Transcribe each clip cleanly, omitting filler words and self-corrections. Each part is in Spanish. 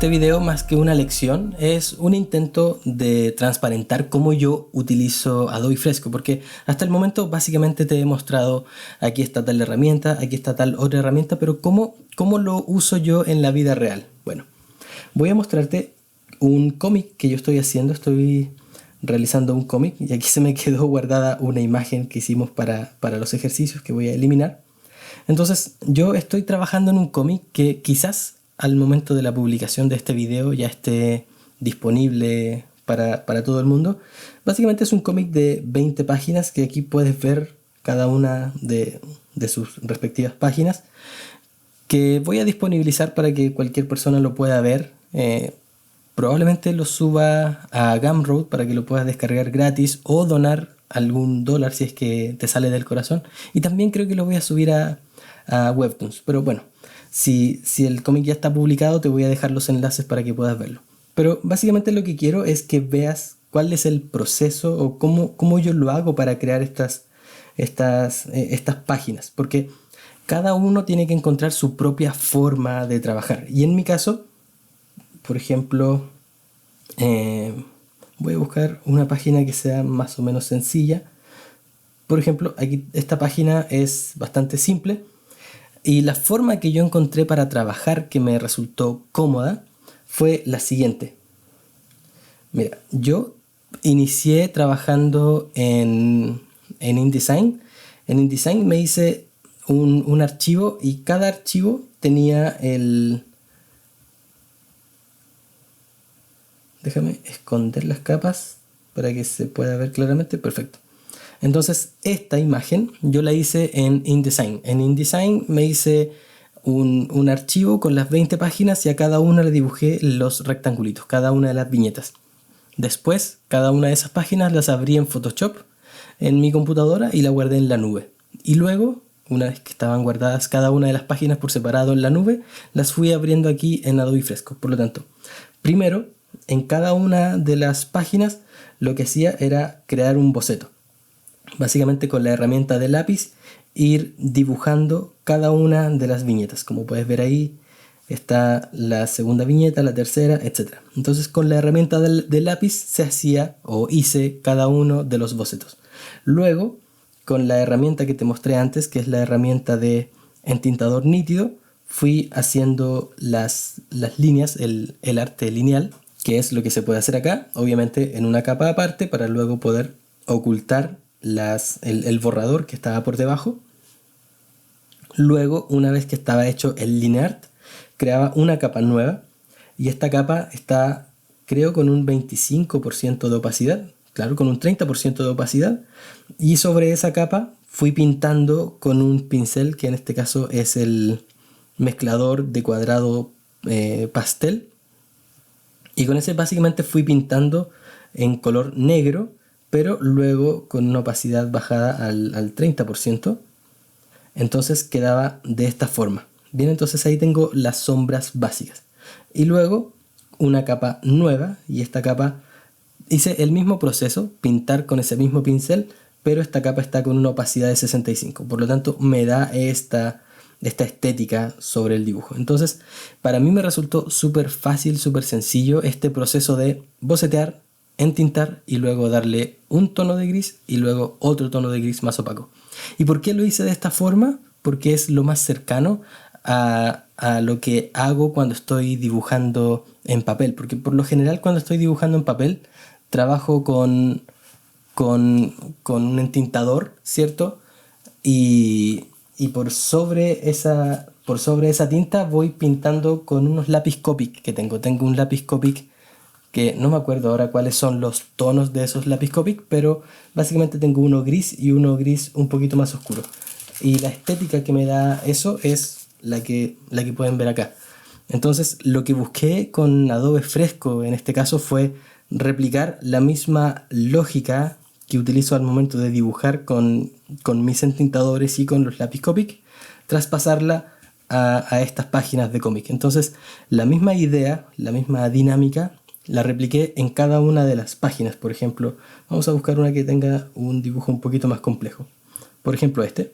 Este video, más que una lección, es un intento de transparentar cómo yo utilizo Adobe Fresco, porque hasta el momento básicamente te he mostrado aquí está tal herramienta, aquí está tal otra herramienta, pero ¿cómo lo uso yo en la vida real? Bueno, voy a mostrarte un cómic que yo estoy haciendo, estoy realizando un cómic y aquí se me quedó guardada una imagen que hicimos para los ejercicios que voy a eliminar. Entonces yo estoy trabajando en un cómic que quizás al momento de la publicación de este video ya esté disponible para todo el mundo. Básicamente es un cómic de 20 páginas que aquí puedes ver cada una de sus respectivas páginas, que voy a disponibilizar para que cualquier persona lo pueda ver. Probablemente lo suba a Gumroad para que lo puedas descargar gratis o donar algún dólar si es que te sale del corazón. Y también creo que lo voy a subir a Webtoons. Pero bueno, si el cómic ya está publicado, te voy a dejar los enlaces para que puedas verlo. Pero básicamente lo que quiero es que veas cuál es el proceso o cómo yo lo hago para crear estas páginas. Porque cada uno tiene que encontrar su propia forma de trabajar. Y en mi caso, por ejemplo, voy a buscar una página que sea más o menos sencilla. Por ejemplo, aquí esta página es bastante simple. Y la forma que yo encontré para trabajar que me resultó cómoda fue la siguiente. Mira, yo inicié trabajando en InDesign. En InDesign me hice un archivo y cada archivo tenía el... Déjame esconder las capas para que se pueda ver claramente. Perfecto. Entonces, esta imagen yo la hice en InDesign. En InDesign me hice un archivo con las 20 páginas y a cada una le dibujé los rectangulitos, cada una de las viñetas. Después, cada una de esas páginas las abrí en Photoshop en mi computadora y la guardé en la nube. Y luego, una vez que estaban guardadas cada una de las páginas por separado en la nube, las fui abriendo aquí en Adobe Fresco. Por lo tanto, primero, en cada una de las páginas, lo que hacía era crear un boceto. Básicamente con la herramienta de lápiz ir dibujando cada una de las viñetas. Como puedes ver ahí está la segunda viñeta, la tercera, etc. Entonces con la herramienta de lápiz se hacía o hice cada uno de los bocetos. Luego con la herramienta que te mostré antes, que es la herramienta de entintador nítido, fui haciendo las líneas, el arte lineal, que es lo que se puede hacer acá, obviamente en una capa aparte para luego poder ocultar el borrador que estaba por debajo. Luego, una vez que estaba hecho el lineart, creaba una capa nueva y esta capa está, creo, con un 25% de opacidad, claro, con un 30% de opacidad, y sobre esa capa fui pintando con un pincel que en este caso es el mezclador de cuadrado pastel, y con ese básicamente fui pintando en color negro, pero luego con una opacidad bajada al 30%. Entonces quedaba de esta forma. Bien, entonces ahí tengo las sombras básicas. Y luego una capa nueva, y esta capa hice el mismo proceso, pintar con ese mismo pincel, pero esta capa está con una opacidad de 65. Por lo tanto, me da esta estética sobre el dibujo. Entonces, para mí me resultó súper fácil, súper sencillo este proceso de bocetear, entintar y luego darle un tono de gris y luego otro tono de gris más opaco. ¿Y por qué lo hice de esta forma? Porque es lo más cercano a lo que hago cuando estoy dibujando en papel. Porque por lo general cuando estoy dibujando en papel trabajo con un entintador, ¿cierto? Y por sobre esa tinta voy pintando con unos lápiz Copic que tengo. Tengo un lápiz Copic que no me acuerdo ahora cuáles son los tonos de esos lápiz Copic, pero básicamente tengo uno gris y uno gris un poquito más oscuro. Y la estética que me da eso es la que pueden ver acá. Entonces lo que busqué con Adobe Fresco en este caso fue replicar la misma lógica que utilizo al momento de dibujar con mis entintadores y con los lápiz Copic, traspasarla a estas páginas de cómic. Entonces la misma idea, la misma dinámica la repliqué en cada una de las páginas. Por ejemplo, vamos a buscar una que tenga un dibujo un poquito más complejo. Por ejemplo este.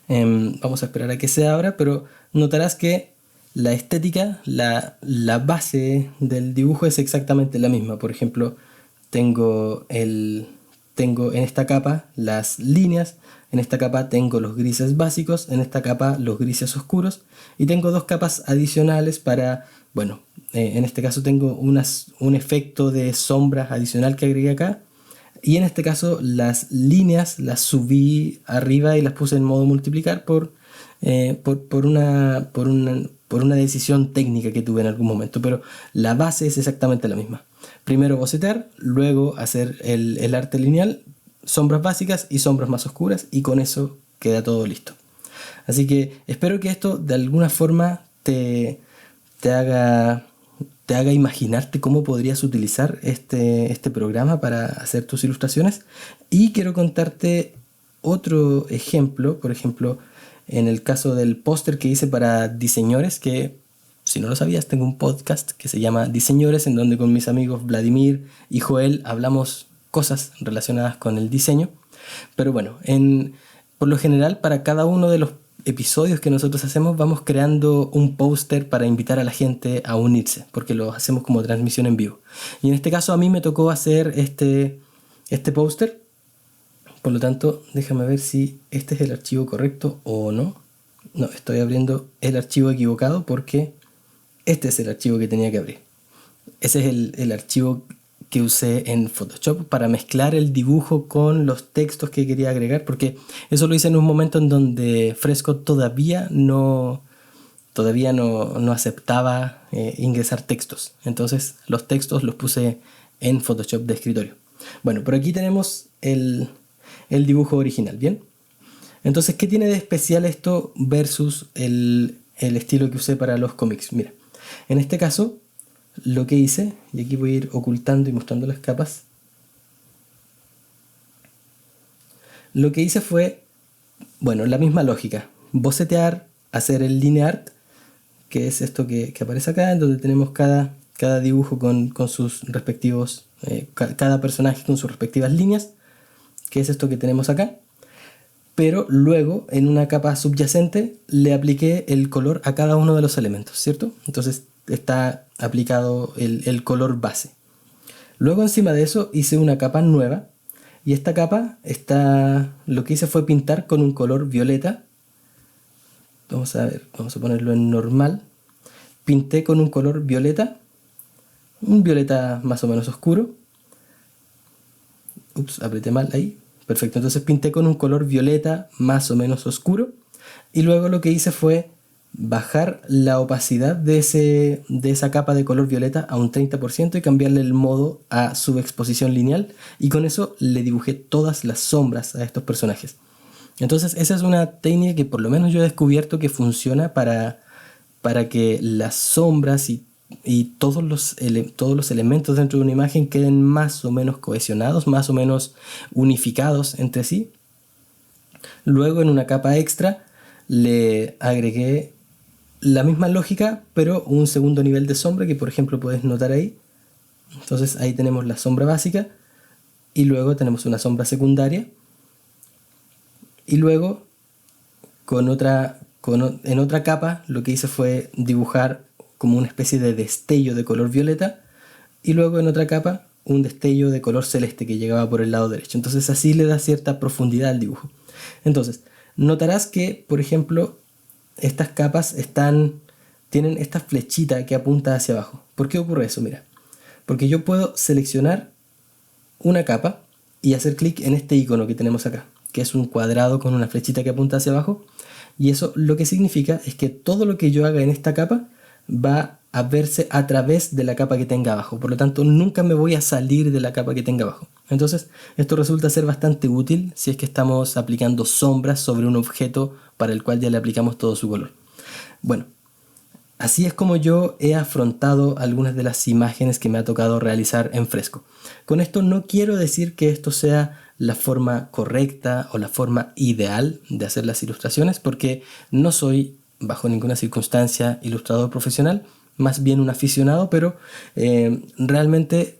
Vamos a esperar a que se abra, pero notarás que la estética, la base del dibujo es exactamente la misma. Por ejemplo, tengo, tengo en esta capa las líneas, en esta capa tengo los grises básicos, en esta capa los grises oscuros y tengo dos capas adicionales para, bueno, en este caso tengo un efecto de sombras adicional que agregué acá. Y en este caso las líneas las subí arriba y las puse en modo multiplicar por una decisión técnica que tuve en algún momento, pero la base es exactamente la misma. Primero bocetar, luego hacer el arte lineal, sombras básicas y sombras más oscuras, y con eso queda todo listo. Así que espero que esto de alguna forma te haga, te haga imaginarte cómo podrías utilizar este programa para hacer tus ilustraciones. Y quiero contarte otro ejemplo, por ejemplo, en el caso del póster que hice para diseñadores, que si no lo sabías, tengo un podcast que se llama Diseñadores, en donde con mis amigos Vladimir y Joel hablamos cosas relacionadas con el diseño. Pero bueno, por lo general, para cada uno de los episodios que nosotros hacemos, vamos creando un póster para invitar a la gente a unirse, porque lo hacemos como transmisión en vivo. Y en este caso a mí me tocó hacer este póster. Por lo tanto, déjame ver si este es el archivo correcto o no. No, estoy abriendo el archivo equivocado porque este es el archivo que tenía que abrir. Ese es el archivo que usé en Photoshop para mezclar el dibujo con los textos que quería agregar, porque eso lo hice en un momento en donde Fresco todavía no aceptaba ingresar textos. Entonces los textos los puse en Photoshop de escritorio. Bueno, por aquí tenemos el dibujo original, ¿bien? Entonces, ¿qué tiene de especial esto versus el estilo que usé para los cómics? Mira, en este caso, lo que hice, y aquí voy a ir ocultando y mostrando las capas, lo que hice fue, bueno, la misma lógica, bocetear, hacer el line art, que es esto que aparece acá, en donde tenemos cada dibujo con sus respectivos, cada personaje con sus respectivas líneas, que es esto que tenemos acá. Pero luego, en una capa subyacente, le apliqué el color a cada uno de los elementos, ¿cierto? Entonces está aplicado el color base. Luego encima de eso hice una capa nueva, y esta capa lo que hice fue pintar con un color violeta. Vamos a ver, vamos a ponerlo en normal. Pinté con un color violeta, un violeta más o menos oscuro. Ups, apreté mal ahí. Perfecto, entonces pinté con un color violeta más o menos oscuro, y luego lo que hice fue bajar la opacidad de esa capa de color violeta a un 30% y cambiarle el modo a subexposición lineal, y con eso le dibujé todas las sombras a estos personajes. Entonces esa es una técnica que por lo menos yo he descubierto que funciona para que las sombras y todos los elementos dentro de una imagen queden más o menos cohesionados, más o menos unificados entre sí. Luego, en una capa extra, le agregué la misma lógica, pero un segundo nivel de sombra, que por ejemplo puedes notar ahí. Entonces ahí tenemos la sombra básica, y luego tenemos una sombra secundaria, y luego en otra capa lo que hice fue dibujar como una especie de destello de color violeta, y luego en otra capa un destello de color celeste que llegaba por el lado derecho. Entonces así le da cierta profundidad al dibujo. Entonces notarás que, por ejemplo, estas capas tienen esta flechita que apunta hacia abajo. ¿Por qué ocurre eso? Mira, porque yo puedo seleccionar una capa y hacer clic en este icono que tenemos acá, que es un cuadrado con una flechita que apunta hacia abajo, y eso lo que significa es que todo lo que yo haga en esta capa va a verse a través de la capa que tenga abajo. Por lo tanto, nunca me voy a salir de la capa que tenga abajo. Entonces, esto resulta ser bastante útil si es que estamos aplicando sombras sobre un objeto para el cual ya le aplicamos todo su color. Bueno, así es como yo he afrontado algunas de las imágenes que me ha tocado realizar en Fresco. Con esto no quiero decir que esto sea la forma correcta o la forma ideal de hacer las ilustraciones, porque no soy bajo ninguna circunstancia ilustrador profesional, más bien un aficionado, pero realmente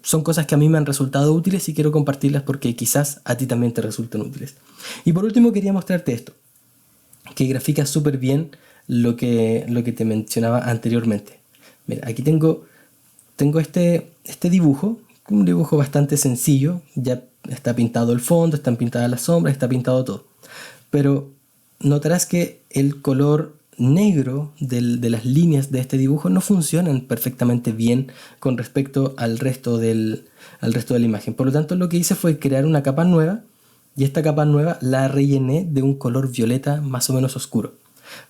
son cosas que a mí me han resultado útiles y quiero compartirlas porque quizás a ti también te resulten útiles. Y por último quería mostrarte esto, que grafica súper bien lo que te mencionaba anteriormente. Mira, aquí tengo este dibujo, un dibujo bastante sencillo, ya está pintado el fondo, están pintadas las sombras, está pintado todo. Pero notarás que el color negro de las líneas de este dibujo no funcionan perfectamente bien con respecto al resto de la imagen. Por lo tanto, lo que hice fue crear una capa nueva, y esta capa nueva la rellené de un color violeta más o menos oscuro.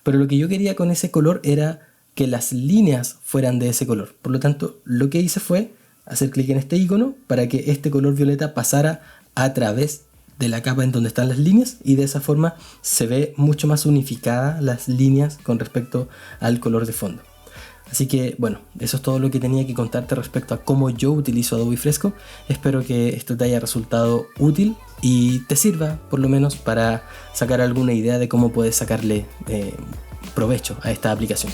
Pero lo que yo quería con ese color era que las líneas fueran de ese color. Por lo tanto, lo que hice fue hacer clic en este icono para que este color violeta pasara a través de la capa en donde están las líneas, y de esa forma se ve mucho más unificada las líneas con respecto al color de fondo. Así que bueno, eso es todo lo que tenía que contarte respecto a cómo yo utilizo Adobe Fresco. Espero que esto te haya resultado útil y te sirva por lo menos para sacar alguna idea de cómo puedes sacarle provecho a esta aplicación.